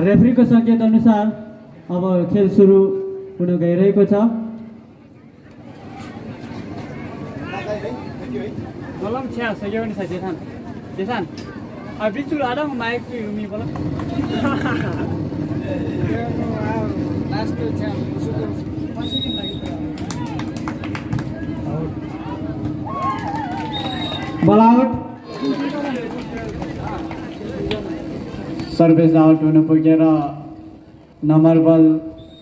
रेफ्रीको सङ्केत अनुसार अब खेल सुरु हुन गइरहेको छ। Malam cia saya ni saja kan. Desan. Habis tu ada mic tu umi bola. Last tu cia sudah masih ni lagi. बल आउट सर्भिस आउट हुन पुगेर नम्बर बल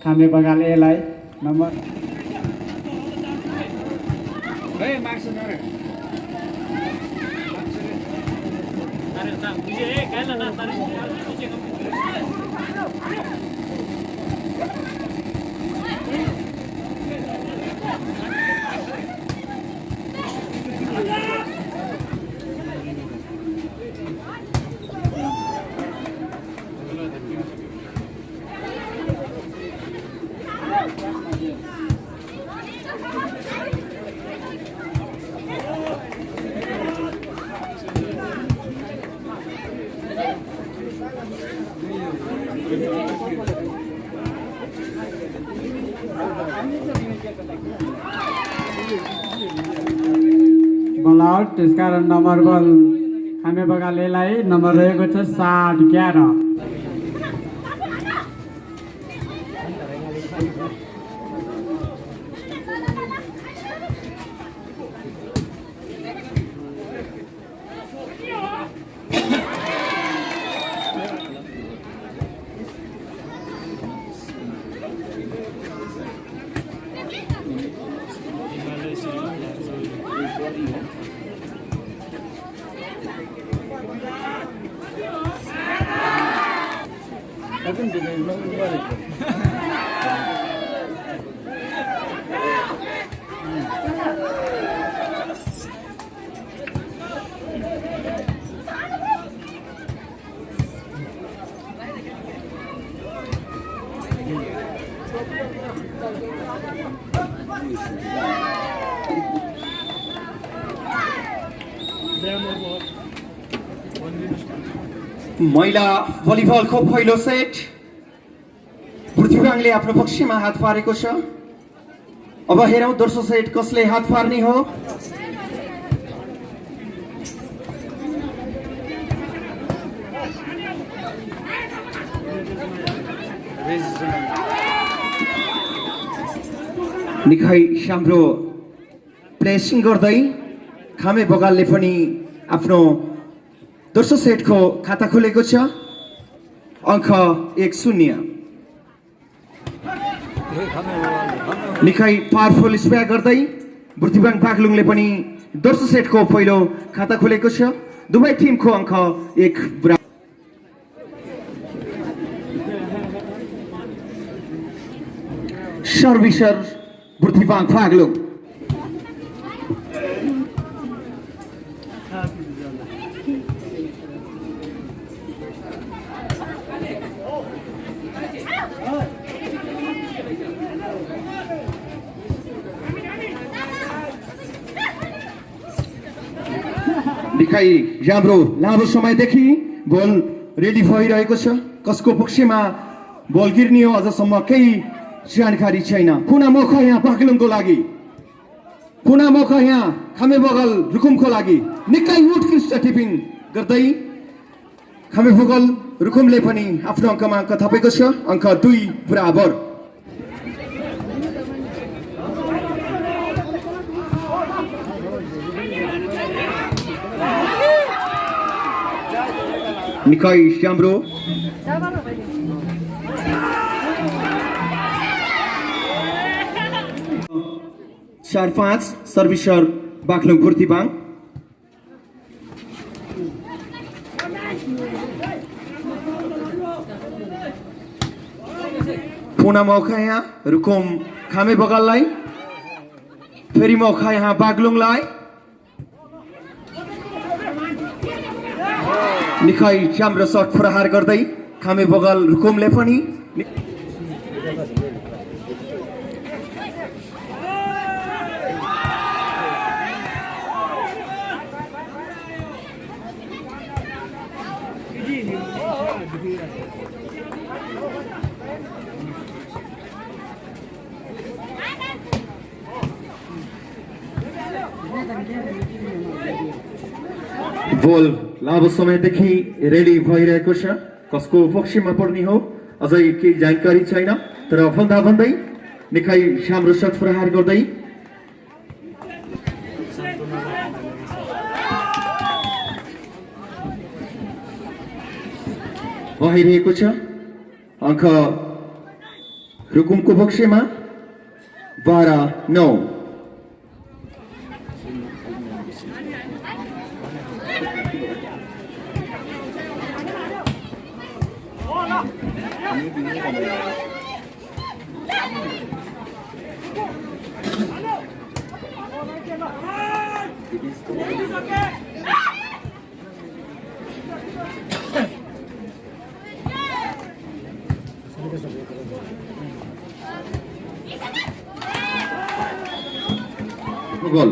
खामे बगाल एलाई नम्बर Hey, Max नरे. अरे ना मुझे कहला ना तारे पीछे कम. बल आउट त्यसकारण नम्बर बल खामे बगालेलाई नम्बर रहेको छ 7-11। महिला भलिबलको पहिलो सेट पृथ्वीबाङले आफ्नो पक्षमा हात पारेको छ। अब हेरौं दोस्रो सेट कसले हात पार्ने हो। निकै राम्रो प्लेसिङ गर्दै खामे बगालले पनि आफ्नो दोस्रो सेटको खाता खोलेको छ। अंक 1-0। निकै पावरफुल स्प्याक गर्दै बुर्तिबाङ बागलुङले पनि दोस्रो सेटको पहिलो खाता खोलेको छ। दुवै टिमको अंक 1 बराबर। सर्भिसर बुर्तिबाङ बागलुङ। निकै राम्रो लामो समयदेखि बल रेडी भइरहेको छ। कसको पक्षमा बल गिर्ने हो अझसम्म केही जानकारी छैन। कुना मौका यहाँ बागलुङको लागि, कुना मौका यहाँ खामे बगाल रुकुमको लागि। निकै उत्कृष्ट टिपिङ गर्दै खामे बगाल रुकुमले पनि आफ्नो अंकमा अंक थपेको छ। अंक 2 बराबर। निकै राम्रो 4-5 सर्भिसर बागलुङ बुर्तिबाङ। पुनः मौका यहाँ रुकुम खामे बगाललाई, फेरि मौका यहाँ बागलुङलाई। निकै राम्रो शट प्रहार गर्दै खामे बगाल रुकुमले पनि बल लामो समयदेखि रेडी भइरहेको छ कसको पक्षमा पर्ने हो अझै केही जानकारी छैन तर भन्दा भन्दै निकै राम्रो सट प्रहार गर्दै भइरहेको छ अङ्क रुकुमको पक्षमा 12-9 गोल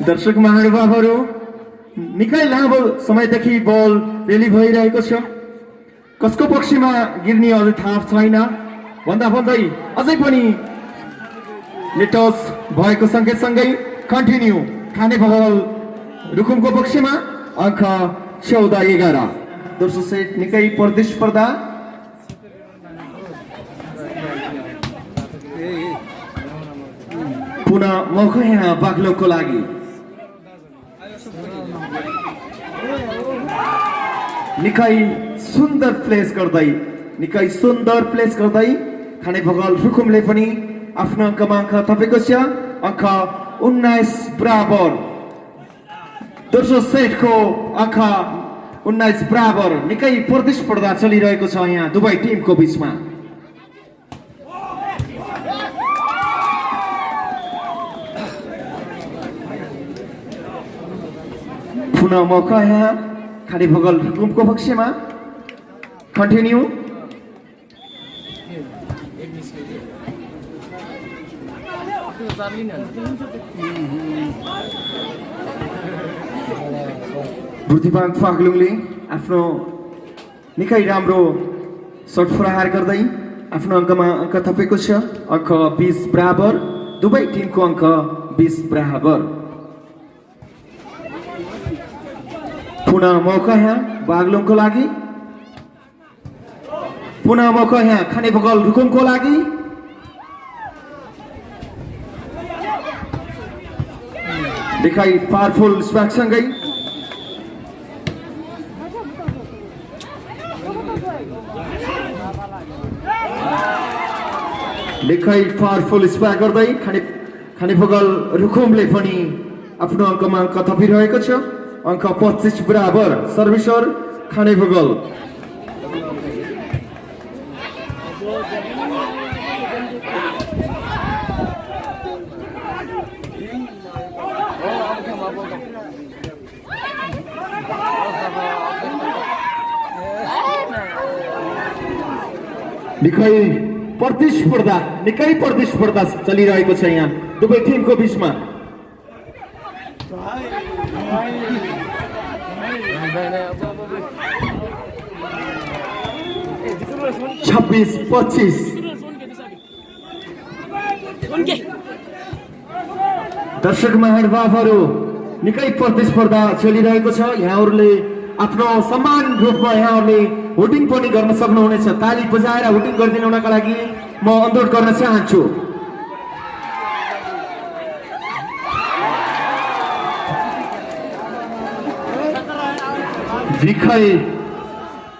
दर्शक महानुभावहरू निकै लामो समयदेखि बल रेली भइरहेको छ कसको पक्षमा गिर्ने अझै थाहा छैन भन्दा भन्दै अझै पनि नेटस भएको सँगै कन्टिन्यू खाने बल रुकुमको पक्षमा अङ्क 14-11 दोस्रो सेट निकै प्रतिस्पर्धा पुनः मौका यहाँ बाग्लोको लागि निकै सुन्दर प्लेस गर्दै खाने बगल रुकुमले पनि आफ्नो अङ्कमा अङ्क थपेको छ अङ्क 19 बराबर दोस्रो सेटको अङ्क 19 बराबर निकै प्रतिस्पर्धा चलिरहेको छ यहाँ दुवै टिमको बीचमा पुनः मौका यहाँ खाने बगल रुकुमको पक्षमा कन्टिन्यू बुद्धिमाग फाग्लुङले आफ्नो निकै राम्रो सट प्रहार गर्दै आफ्नो अङ्कमा अङ्क थपेको छ अङ्क 20 बराबर दुवै टिमको अङ्क 20 बराबर पुनः मौका यहाँ बाग्लुङको लागि पुनः मौका यहाँ खाने बगल रुकुमको लागि निकै पावरफुल स्ट्राइक सँगै निकै पावरफुल स्ट्राइक गर्दै खाने बगल रुकुमले पनि आफ्नो अङ्कमा अङ्क थपिरहेको छ अङ्क 25 बराबर सर्भिसर खाने बगल निकै प्रतिस्पर्धा चलिरहेको छ यहाँ दुवै टिमको बीचमा 26-25 दर्शक महानुभावहरू निकै प्रतिस्पर्धा चलिरहेको छ यहाँहरूले आफ्नो समान रूपमा यहाँहरूले होटिङ पनि गर्न सक्नुहुनेछ ताली बजाएर होटिङ गरिदिनुका लागि म अनुरोध गर्न चाहन्छु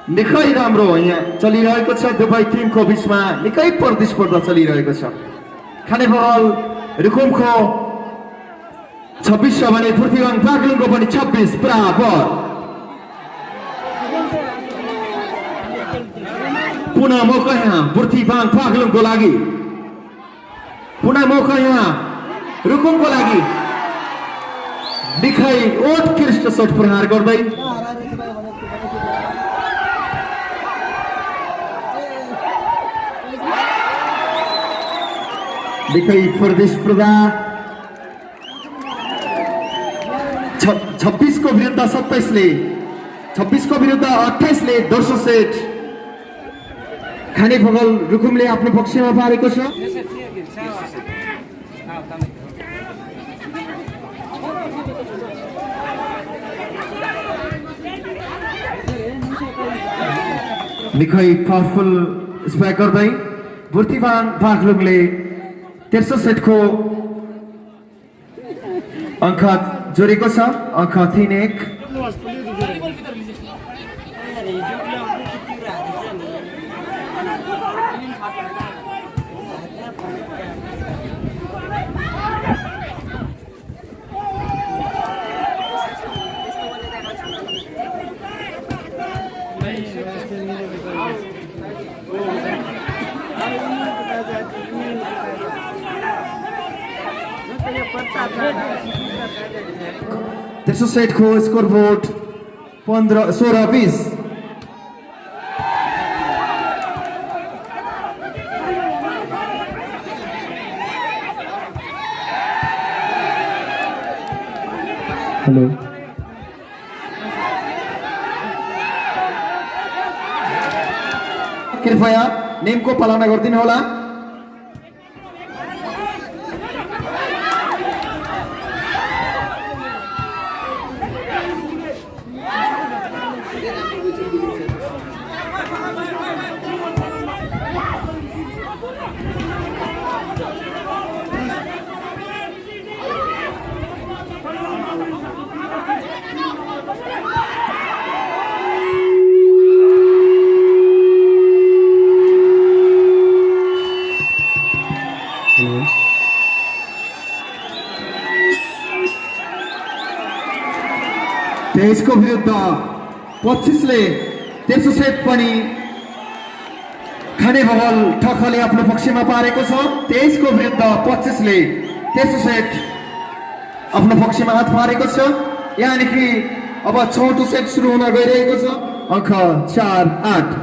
निकै राम्रो यहाँ चलिरहेको छ दुवै टिमको बीचमा निकै प्रतिस्पर्धा चलिरहेको छ खाने बल रुकुमको 26 छ भने पृथ्वीवाङ बाग्लुङको पनि 26 बराबर पुनः मौका यहाँ बुर्तिवाङ फागलुङको लागि पुनः मौका यहाँ रुकुमको लागि दिखाई उत्कृष्ट सट प्रहार गर्दै दिखाई प्रतिस्पर्धा 26 को विरुद्ध 27 ले 26 को विरुद्ध 28 ले दोस्रो सेट खाने भगल रुकुमले आफ्नो पक्षमा पारेको छ निकै पावरफुल स्पाइक गर्दै बुर्तिवाङ फागलुङले तेस्रो सेटको अंक जोडेको छ अंक 3-1 तेस्रो सेटको स्कोर बोर्ड 16-20 हेलो कृपया नियमको पालना गरिदिनु होला तेइसको विरुद्ध 25 ले तेस्रो सेट पनि खाने भगल ठखले आफ्नो पक्षमा पारेको छ 23 को विरुद्ध 25 ले तेस्रो सेट आफ्नो पक्षमा हात पारेको छ यानिकि अब चौथो सेट सुरु हुन गइरहेको छ अंक 4-8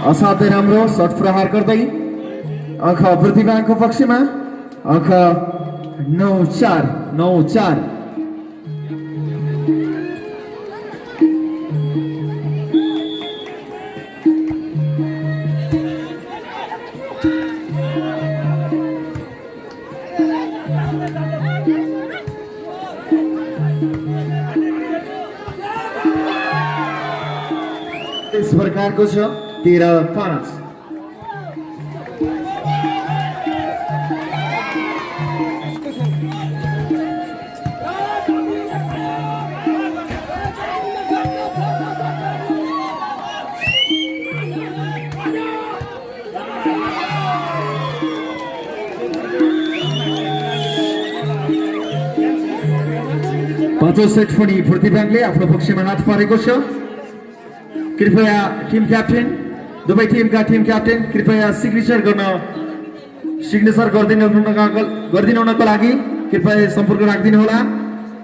असाध्यै राम्रो शट प्रहार गर्दै अंक प्रतिभाको पक्षमा अंक 9-4 इस प्रकारको छ 13-5 पाँचौं सेट पनि प्रतिभाङले आफ्नो पक्षमा हात पारेको छ कृपया टिम क्याप्टेन दुवै टिमका टिम क्याप्टेन कृपया सिग्नेचर गरिदिनुको लागि कृपया सम्पर्क राखिदिनु होला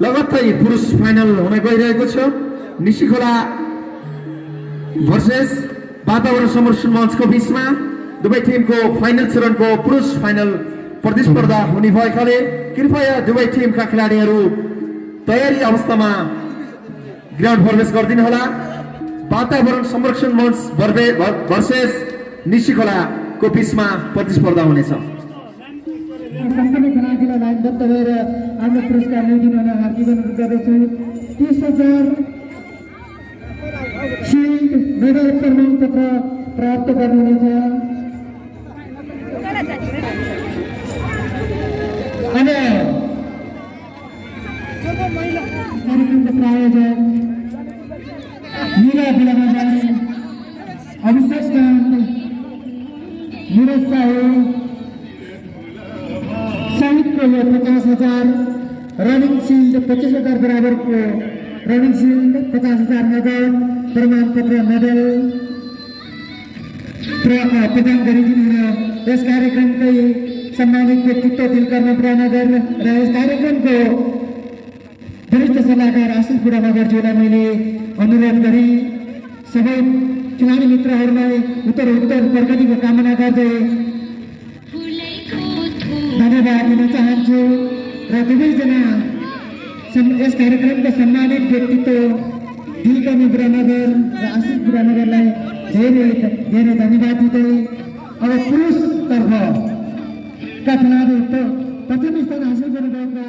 लगत्तै पुरुष फाइनल हुन गइरहेको छ निशिखोला भर्सेस वातावरण संरक्षण मञ्चको बीचमा दुवै टिमको फाइनल चरणको पुरुष फाइनल प्रतिस्पर्धा हुने भएकाले कृपया दुवै टिमका खेलाडीहरू तयारी अवस्थामा ग्राउन्ड प्रवेश गरिदिनु होला वातावरण संरक्षण मञ्च भर्सेस निशिखोलाको बीचमा प्रतिस्पर्धा हुनेछ सम्पूर्ण खेलाडीलाई लाइनबद्ध भएर आफ्नो पुरस्कार ल्याइदिनु हुन हार्दिक अनुरोध गर्दछु 30,000 शिल्ड मेडल प्रमाणपत्र प्राप्त गर्नुहुनेछ अनि कार्यक्रमको प्रायोजक मीरा बिलामा अभिषेक नीरज साहु यो 50,000, रनिङ सिल्ड 25,000 बराबरको रनिङ सिल्ड, 50,000 नगद, प्रमाणपत्र मेडल प्रदान गरिदिनु हुन यस कार्यक्रमकै सम्मानित व्यक्तित्व दिलकर्म बुढानगर र यस कार्यक्रमको वरिष्ठ सल्लाहकार आशिष बुढानगरज्यूलाई मैले अनुरोध गरी सबै खेलाडी मित्रहरूलाई उत्तर प्रगतिको कामना गर्दै धन्यवाद दिन चाहन्छु र दुवैजना यस कार्यक्रमको सम्मानित व्यक्तित्व दिलकर्म बुढानगर र आशिष बुढानगरलाई धेरै धेरै धन्यवाद दिँदै अब पुरुषतर्फ का खेलाडी प्रथम स्थान हासिल गर्नुभएका